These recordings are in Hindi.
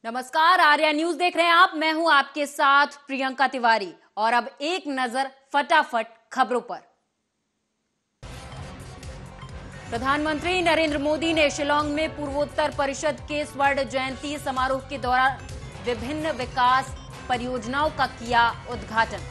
नमस्कार, आर्या न्यूज देख रहे हैं आप। मैं हूं आपके साथ प्रियंका तिवारी और अब एक नजर फटाफट खबरों पर। प्रधानमंत्री नरेंद्र मोदी ने शिलांग में पूर्वोत्तर परिषद के स्वर्ण जयंती समारोह के दौरान विभिन्न विकास परियोजनाओं का किया उद्घाटन।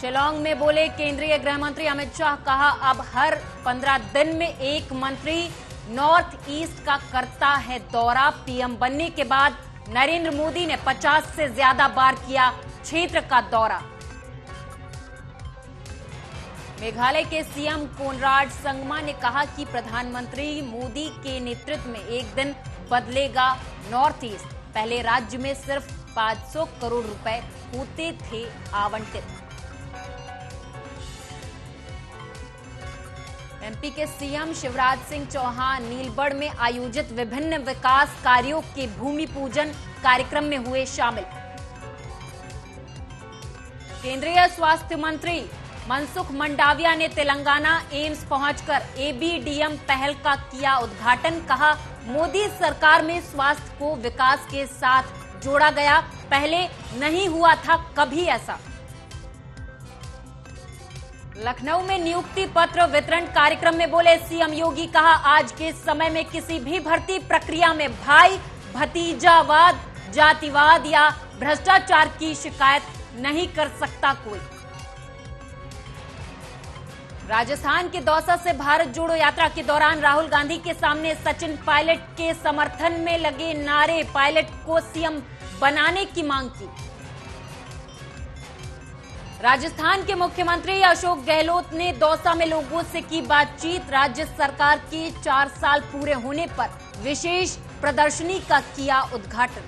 शिलांग में बोले केंद्रीय गृह मंत्री अमित शाह, कहा अब हर 15 दिन में एक मंत्री नॉर्थ ईस्ट का करता है दौरा। पीएम बनने के बाद नरेंद्र मोदी ने 50 से ज्यादा बार किया क्षेत्र का दौरा। मेघालय के सीएम कोनराड संगमा ने कहा कि प्रधानमंत्री मोदी के नेतृत्व में एक दिन बदलेगा नॉर्थ ईस्ट। पहले राज्य में सिर्फ 500 करोड़ रुपए होते थे आवंटित। एमपी के सीएम शिवराज सिंह चौहान नीलबढ़ में आयोजित विभिन्न विकास कार्यों के भूमि पूजन कार्यक्रम में हुए शामिल। केंद्रीय स्वास्थ्य मंत्री मनसुख मंडाविया ने तेलंगाना एम्स पहुंचकर एबीडीएम पहल का किया उद्घाटन। कहा मोदी सरकार में स्वास्थ्य को विकास के साथ जोड़ा गया, पहले नहीं हुआ था कभी ऐसा। लखनऊ में नियुक्ति पत्र वितरण कार्यक्रम में बोले सीएम योगी, कहा आज के समय में किसी भी भर्ती प्रक्रिया में भाई भतीजावाद, जातिवाद या भ्रष्टाचार की शिकायत नहीं कर सकता कोई। राजस्थान के दौसा से भारत जोड़ो यात्रा के दौरान राहुल गांधी के सामने सचिन पायलट के समर्थन में लगे नारे, पायलट को सीएम बनाने की मांग की। राजस्थान के मुख्यमंत्री अशोक गहलोत ने दौसा में लोगों से की बातचीत। राज्य सरकार के 4 साल पूरे होने पर विशेष प्रदर्शनी का किया उद्घाटन।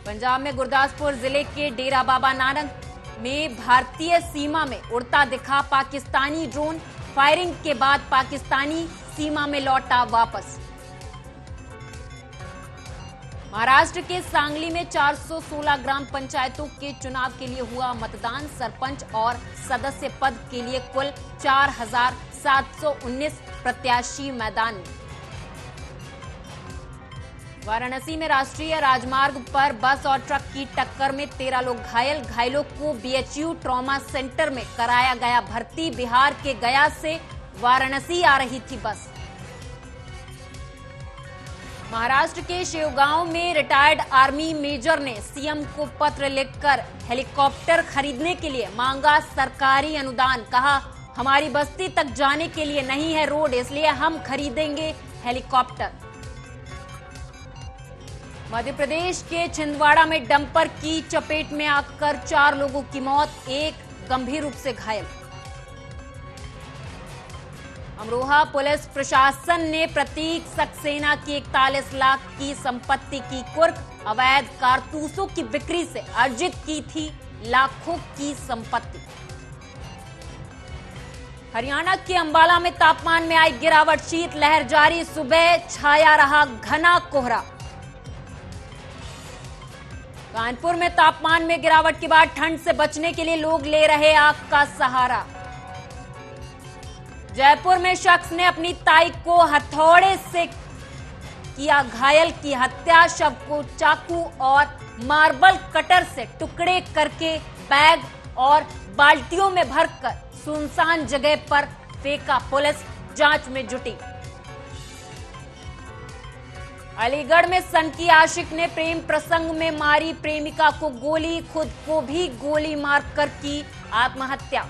पंजाब में गुरदासपुर जिले के डेरा बाबा नानक में भारतीय सीमा में उड़ता दिखा पाकिस्तानी ड्रोन। फायरिंग के बाद पाकिस्तानी सीमा में लौटा वापस। महाराष्ट्र के सांगली में 416 ग्राम पंचायतों के चुनाव के लिए हुआ मतदान। सरपंच और सदस्य पद के लिए कुल 4719 प्रत्याशी मैदान में। वाराणसी में राष्ट्रीय राजमार्ग पर बस और ट्रक की टक्कर में 13 लोग घायल। घायलों को बीएचयू ट्रॉमा सेंटर में कराया गया भर्ती। बिहार के गया से वाराणसी आ रही थी बस। महाराष्ट्र के शेवगांव में रिटायर्ड आर्मी मेजर ने सीएम को पत्र लिखकर हेलीकॉप्टर खरीदने के लिए मांगा सरकारी अनुदान। कहा हमारी बस्ती तक जाने के लिए नहीं है रोड, इसलिए हम खरीदेंगे हेलीकॉप्टर। मध्य प्रदेश के छिंदवाड़ा में डंपर की चपेट में आकर 4 लोगों की मौत, एक गंभीर रूप से घायल। अमरोहा पुलिस प्रशासन ने प्रतीक सक्सेना की 41 लाख की संपत्ति की कुर्क। अवैध कारतूसों की बिक्री से अर्जित की थी लाखों की संपत्ति। हरियाणा के अंबाला में तापमान में आई गिरावट, शीतलहर जारी। सुबह छाया रहा घना कोहरा। कानपुर में तापमान में गिरावट के बाद ठंड से बचने के लिए लोग ले रहे आग का सहारा। जयपुर में शख्स ने अपनी ताई को हथौड़े से किया घायल, की हत्या। शव को चाकू और मार्बल कटर से टुकड़े करके बैग और बाल्टियों में भरकर सुनसान जगह पर फेंका। पुलिस जांच में जुटी। अलीगढ़ में सनकी आशिक ने प्रेम प्रसंग में मारी प्रेमिका को गोली, खुद को भी गोली मारकर की आत्महत्या।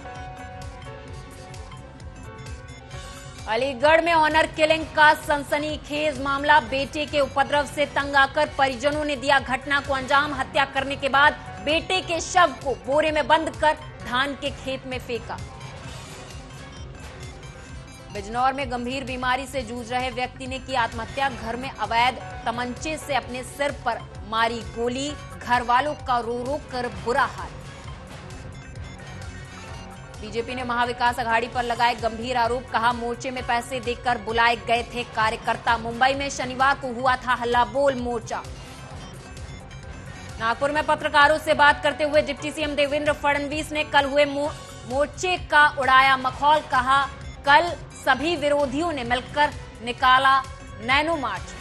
अलीगढ़ में ऑनर किलिंग का सनसनीखेज मामला। बेटे के उपद्रव से तंग आकर परिजनों ने दिया घटना को अंजाम। हत्या करने के बाद बेटे के शव को बोरे में बंद कर धान के खेत में फेंका। बिजनौर में गंभीर बीमारी से जूझ रहे व्यक्ति ने की आत्महत्या। घर में अवैध तमंचे से अपने सिर पर मारी गोली। घर वालों का रो रो कर बुरा हाल। बीजेपी ने महाविकास अघाड़ी पर लगाए गंभीर आरोप। कहा मोर्चे में पैसे देकर बुलाए गए थे कार्यकर्ता। मुंबई में शनिवार को हुआ था हल्ला बोल मोर्चा। नागपुर में पत्रकारों से बात करते हुए डिप्टी सीएम देवेंद्र फडणवीस ने कल हुए मोर्चे का उड़ाया मखौल। कहा कल सभी विरोधियों ने मिलकर निकाला नैनो मार्च।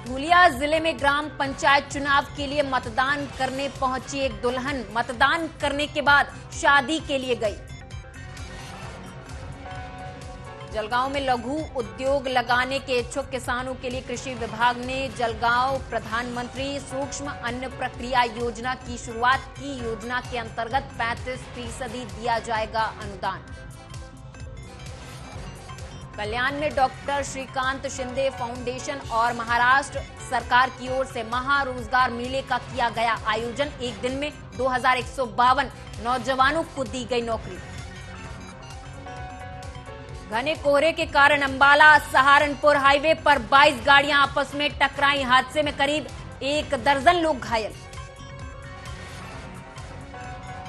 धुलिया जिले में ग्राम पंचायत चुनाव के लिए मतदान करने पहुंची एक दुल्हन मतदान करने के बाद शादी के लिए गई। जलगांव में लघु उद्योग लगाने के इच्छुक किसानों के लिए कृषि विभाग ने जलगांव प्रधानमंत्री सूक्ष्म अन्न प्रक्रिया योजना की शुरुआत की। योजना के अंतर्गत 35% दिया जाएगा अनुदान। कल्याण में डॉक्टर श्रीकांत शिंदे फाउंडेशन और महाराष्ट्र सरकार की ओर से महारोजगार मेले का किया गया आयोजन। एक दिन में 2152 नौजवानों को दी गई नौकरी। घने कोहरे के कारण अंबाला सहारनपुर हाईवे पर 22 गाड़ियां आपस में टकराई। हादसे में करीब 1 दर्जन लोग घायल।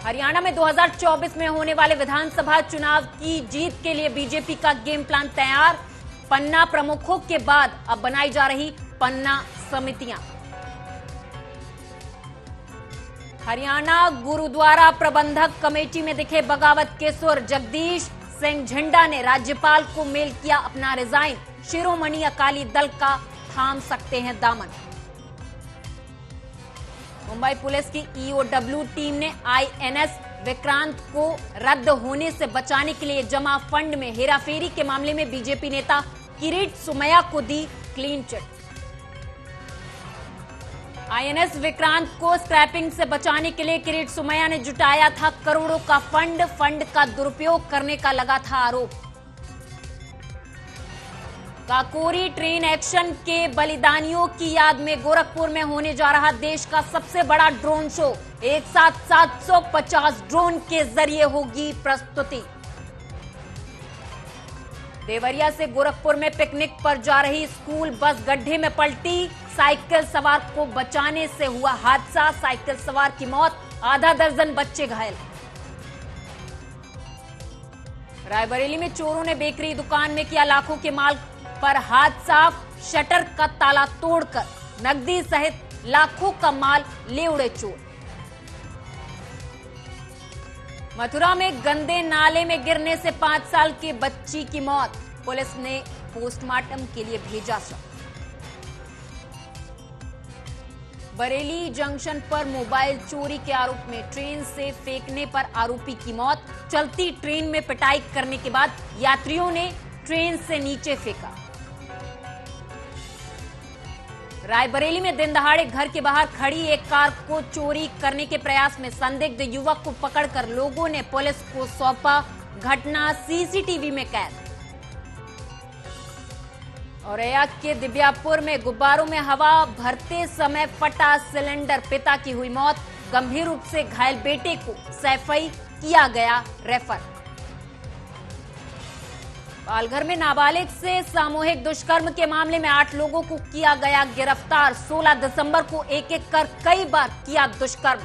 हरियाणा में 2024 में होने वाले विधानसभा चुनाव की जीत के लिए बीजेपी का गेम प्लान तैयार। पन्ना प्रमुखों के बाद अब बनाई जा रही पन्ना समितियां। हरियाणा गुरुद्वारा प्रबंधक कमेटी में दिखे बगावत के सुर। जगदीश सिंह झंडा ने राज्यपाल को मेल किया अपना रिजाइन। शिरोमणि अकाली दल का थाम सकते हैं दामन। मुंबई पुलिस की ईओडब्ल्यू टीम ने आईएनएस विक्रांत को रद्द होने से बचाने के लिए जमा फंड में हेराफेरी के मामले में बीजेपी नेता किरीट सोमैया को दी क्लीन चिट। आईएनएस विक्रांत को स्क्रैपिंग से बचाने के लिए किरीट सोमैया ने जुटाया था करोड़ों का फंड का दुरुपयोग करने का लगा था आरोप। काकोरी ट्रेन एक्शन के बलिदानियों की याद में गोरखपुर में होने जा रहा देश का सबसे बड़ा ड्रोन शो। एक साथ 750 ड्रोन के जरिए होगी प्रस्तुति। देवरिया से गोरखपुर में पिकनिक पर जा रही स्कूल बस गड्ढे में पलटी। साइकिल सवार को बचाने से हुआ हादसा। साइकिल सवार की मौत, आधा दर्जन बच्चे घायल। रायबरेली में चोरों ने बेकरी दुकान में किया लाखों के माल पर हाथ साफ। शटर का ताला तोड़कर नकदी सहित लाखों का माल ले उड़े चोर। मथुरा में गंदे नाले में गिरने से 5 साल के बच्ची की मौत। पुलिस ने पोस्टमार्टम के लिए भेजा शव। बरेली जंक्शन पर मोबाइल चोरी के आरोप में ट्रेन से फेंकने पर आरोपी की मौत। चलती ट्रेन में पिटाई करने के बाद यात्रियों ने ट्रेन से नीचे फेंका। रायबरेली में दिन दहाड़े घर के बाहर खड़ी एक कार को चोरी करने के प्रयास में संदिग्ध युवक को पकड़कर लोगों ने पुलिस को सौंपा। घटना सीसीटीवी में कैद। औरैया के दिव्यापुर में गुब्बारों में हवा भरते समय फटा सिलेंडर। पिता की हुई मौत। गंभीर रूप से घायल बेटे को सैफई किया गया रेफर। पालघर में नाबालिग से सामूहिक दुष्कर्म के मामले में 8 लोगों को किया गया गिरफ्तार। 16 दिसंबर को एक-एक कर कई बार किया दुष्कर्म।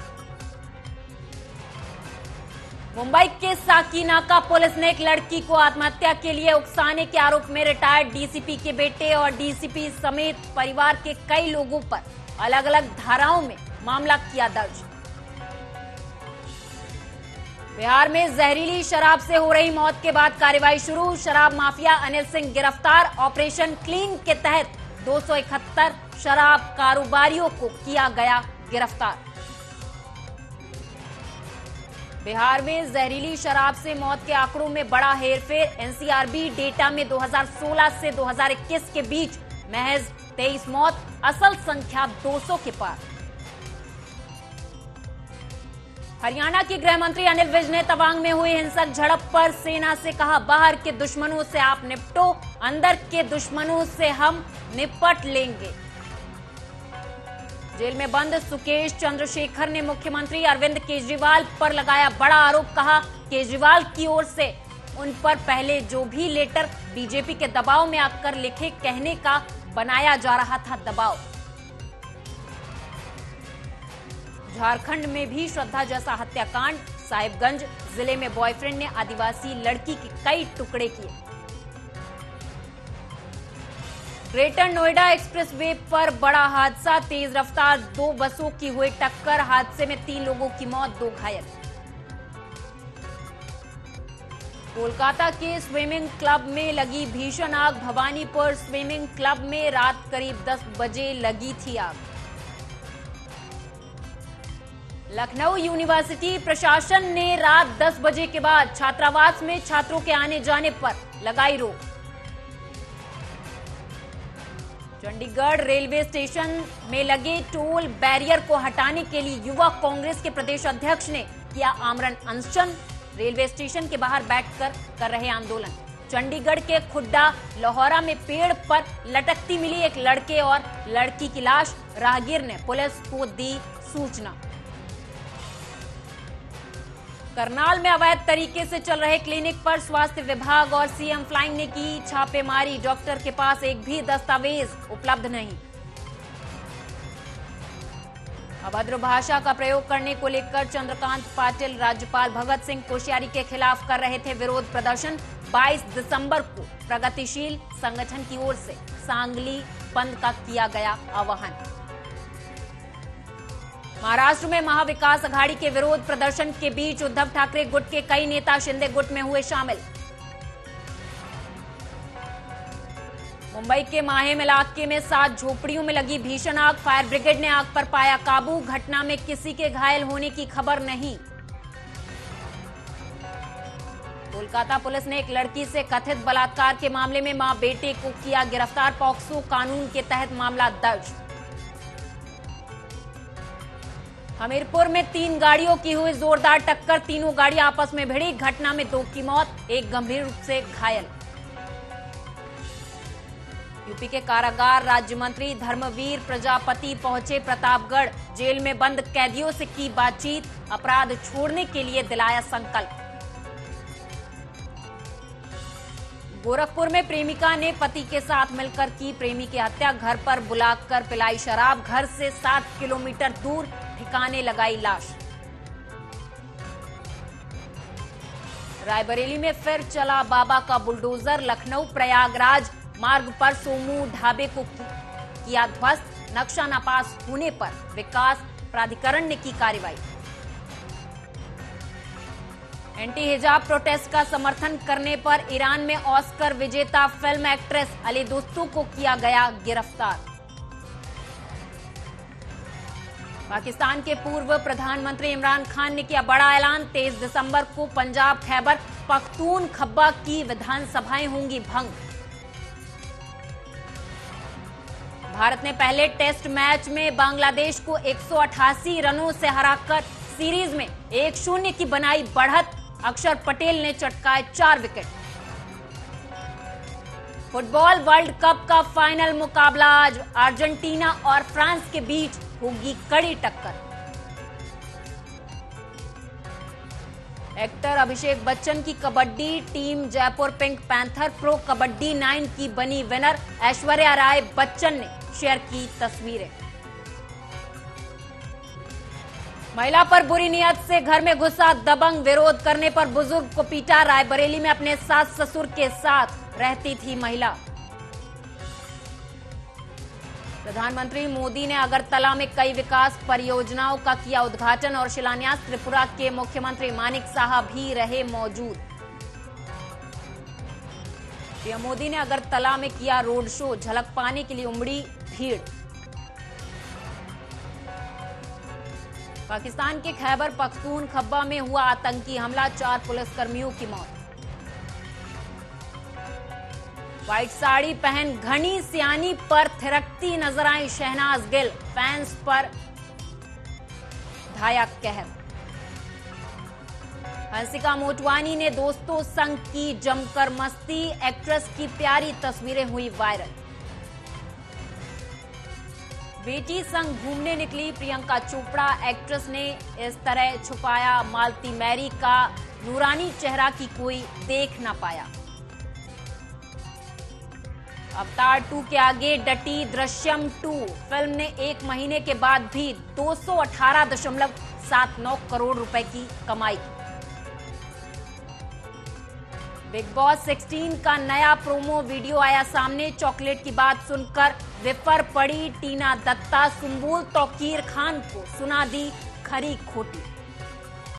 मुंबई के साकीनाका पुलिस ने एक लड़की को आत्महत्या के लिए उकसाने के आरोप में रिटायर्ड डीसीपी के बेटे और डीसीपी समेत परिवार के कई लोगों पर अलग अलग धाराओं में मामला किया दर्ज। बिहार में जहरीली शराब से हो रही मौत के बाद कार्रवाई शुरू। शराब माफिया अनिल सिंह गिरफ्तार। ऑपरेशन क्लीन के तहत 271 शराब कारोबारियों को किया गया गिरफ्तार। बिहार में जहरीली शराब से मौत के आंकड़ों में बड़ा हेरफेर। एनसीआरबी डेटा में 2016 से 2021 के बीच महज 23 मौत। असल संख्या 200 के पार। हरियाणा के गृह मंत्री अनिल विज ने तवांग में हुई हिंसक झड़प पर सेना से कहा, बाहर के दुश्मनों से आप निपटो, अंदर के दुश्मनों से हम निपट लेंगे। जेल में बंद सुकेश चंद्रशेखर ने मुख्यमंत्री अरविंद केजरीवाल पर लगाया बड़ा आरोप। कहा, केजरीवाल की ओर से उन पर पहले जो भी लेटर बीजेपी के दबाव में आकर लिखे कहने का बनाया जा रहा था दबाव। झारखंड में भी श्रद्धा जैसा हत्याकांड। साहिबगंज जिले में बॉयफ्रेंड ने आदिवासी लड़की के कई टुकड़े किए। ग्रेटर नोएडा एक्सप्रेसवे पर बड़ा हादसा। तेज रफ्तार 2 बसों की हुई टक्कर। हादसे में 3 लोगों की मौत, 2 घायल। कोलकाता के स्विमिंग क्लब में लगी भीषण आग। भवानीपुर स्विमिंग क्लब में रात करीब 10 बजे लगी थी आग। लखनऊ यूनिवर्सिटी प्रशासन ने रात 10 बजे के बाद छात्रावास में छात्रों के आने जाने पर लगाई रोक। चंडीगढ़ रेलवे स्टेशन में लगे टोल बैरियर को हटाने के लिए युवा कांग्रेस के प्रदेश अध्यक्ष ने किया आमरण अनशन। रेलवे स्टेशन के बाहर बैठकर कर रहे आंदोलन। चंडीगढ़ के खुड्डा लाहौरा में पेड़ पर लटकती मिली एक लड़के और लड़की की लाश। राहगीर ने पुलिस को दी सूचना। करनाल में अवैध तरीके से चल रहे क्लिनिक पर स्वास्थ्य विभाग और सीएम फ्लाइंग ने की छापेमारी। डॉक्टर के पास एक भी दस्तावेज उपलब्ध नहीं। अभद्र भाषा का प्रयोग करने को लेकर चंद्रकांत पाटिल राज्यपाल भगत सिंह कोश्यारी के खिलाफ कर रहे थे विरोध प्रदर्शन। 22 दिसंबर को प्रगतिशील संगठन की ओर से सांगली बंद का किया गया आह्वान। महाराष्ट्र में महाविकास अघाड़ी के विरोध प्रदर्शन के बीच उद्धव ठाकरे गुट के कई नेता शिंदे गुट में हुए शामिल। मुंबई के माहेम इलाके में 7 झोपड़ियों में लगी भीषण आग। फायर ब्रिगेड ने आग पर पाया काबू। घटना में किसी के घायल होने की खबर नहीं। कोलकाता पुलिस ने एक लड़की से कथित बलात्कार के मामले में मां बेटे को किया गिरफ्तार। पॉक्सो कानून के तहत मामला दर्ज। हमीरपुर में 3 गाड़ियों की हुई जोरदार टक्कर। तीनों गाड़ियां आपस में भिड़ी। घटना में 2 की मौत, एक गंभीर रूप से घायल। यूपी के कारागार राज्य मंत्री धर्मवीर प्रजापति पहुंचे प्रतापगढ़। जेल में बंद कैदियों से की बातचीत। अपराध छोड़ने के लिए दिलाया संकल्प। गोरखपुर में प्रेमिका ने पति के साथ मिलकर की प्रेमी की हत्या। घर पर बुलाकर पिलाई शराब। घर से 7 किलोमीटर दूर ठिकाने लगाई लाश। रायबरेली में फिर चला बाबा का बुलडोजर। लखनऊ प्रयागराज मार्ग पर सोमू ढाबे को किया ध्वस्त। नक्शा नापास होने पर विकास प्राधिकरण ने की कार्रवाई। एंटी हिजाब प्रोटेस्ट का समर्थन करने पर ईरान में ऑस्कर विजेता फिल्म एक्ट्रेस अली दोस्तों को किया गया गिरफ्तार। पाकिस्तान के पूर्व प्रधानमंत्री इमरान खान ने किया बड़ा ऐलान। 23 दिसंबर को पंजाब खैबर पख्तूनख्वा की विधानसभाएं होंगी भंग। भारत ने पहले टेस्ट मैच में बांग्लादेश को 188 रनों से हराकर सीरीज में 1-0 की बनाई बढ़त। अक्षर पटेल ने चटकाए 4 विकेट। फुटबॉल वर्ल्ड कप का फाइनल मुकाबला आज अर्जेंटीना और फ्रांस के बीच होगी कड़ी टक्कर। एक्टर अभिषेक बच्चन की kabaddi team Jaipur pink panther pro kabaddi 9 की बनी विनर। ऐश्वर्या राय बच्चन ने शेयर की तस्वीरें। महिला पर बुरी नियत से घर में घुसा दबंग। विरोध करने पर बुजुर्ग को पीटा। रायबरेली में अपने सास ससुर के साथ रहती थी महिला। प्रधानमंत्री मोदी ने अगरतला में कई विकास परियोजनाओं का किया उद्घाटन और शिलान्यास। त्रिपुरा के मुख्यमंत्री मानिक साहा भी रहे मौजूद। पीएम मोदी ने अगरतला में किया रोड शो। झलक पाने के लिए उमड़ी भीड़। पाकिस्तान के खैबर पख्तूनख्वा में हुआ आतंकी हमला। 4 पुलिसकर्मियों की मौत। व्हाइट साड़ी पहन घनी सियानी पर थिरकती नजर आई शहनाज गिल। फैंस पर ढाया कहर। हंसिका मोटवानी ने दोस्तों संग की जमकर मस्ती। एक्ट्रेस की प्यारी तस्वीरें हुई वायरल। बेटी संग घूमने निकली प्रियंका चोपड़ा। एक्ट्रेस ने इस तरह छुपाया मालती मैरी का नूरानी चेहरा कि कोई देख न पाया। अवतार 2 के आगे डटी दृश्यम 2। फिल्म ने 1 महीने के बाद भी 218.79 करोड़ रुपए की कमाई। बिग बॉस 16 का नया प्रोमो वीडियो आया सामने। चॉकलेट की बात सुनकर विफर पड़ी टीना दत्ता। सुंबुल तौकीर खान को सुना दी खरी खोटी।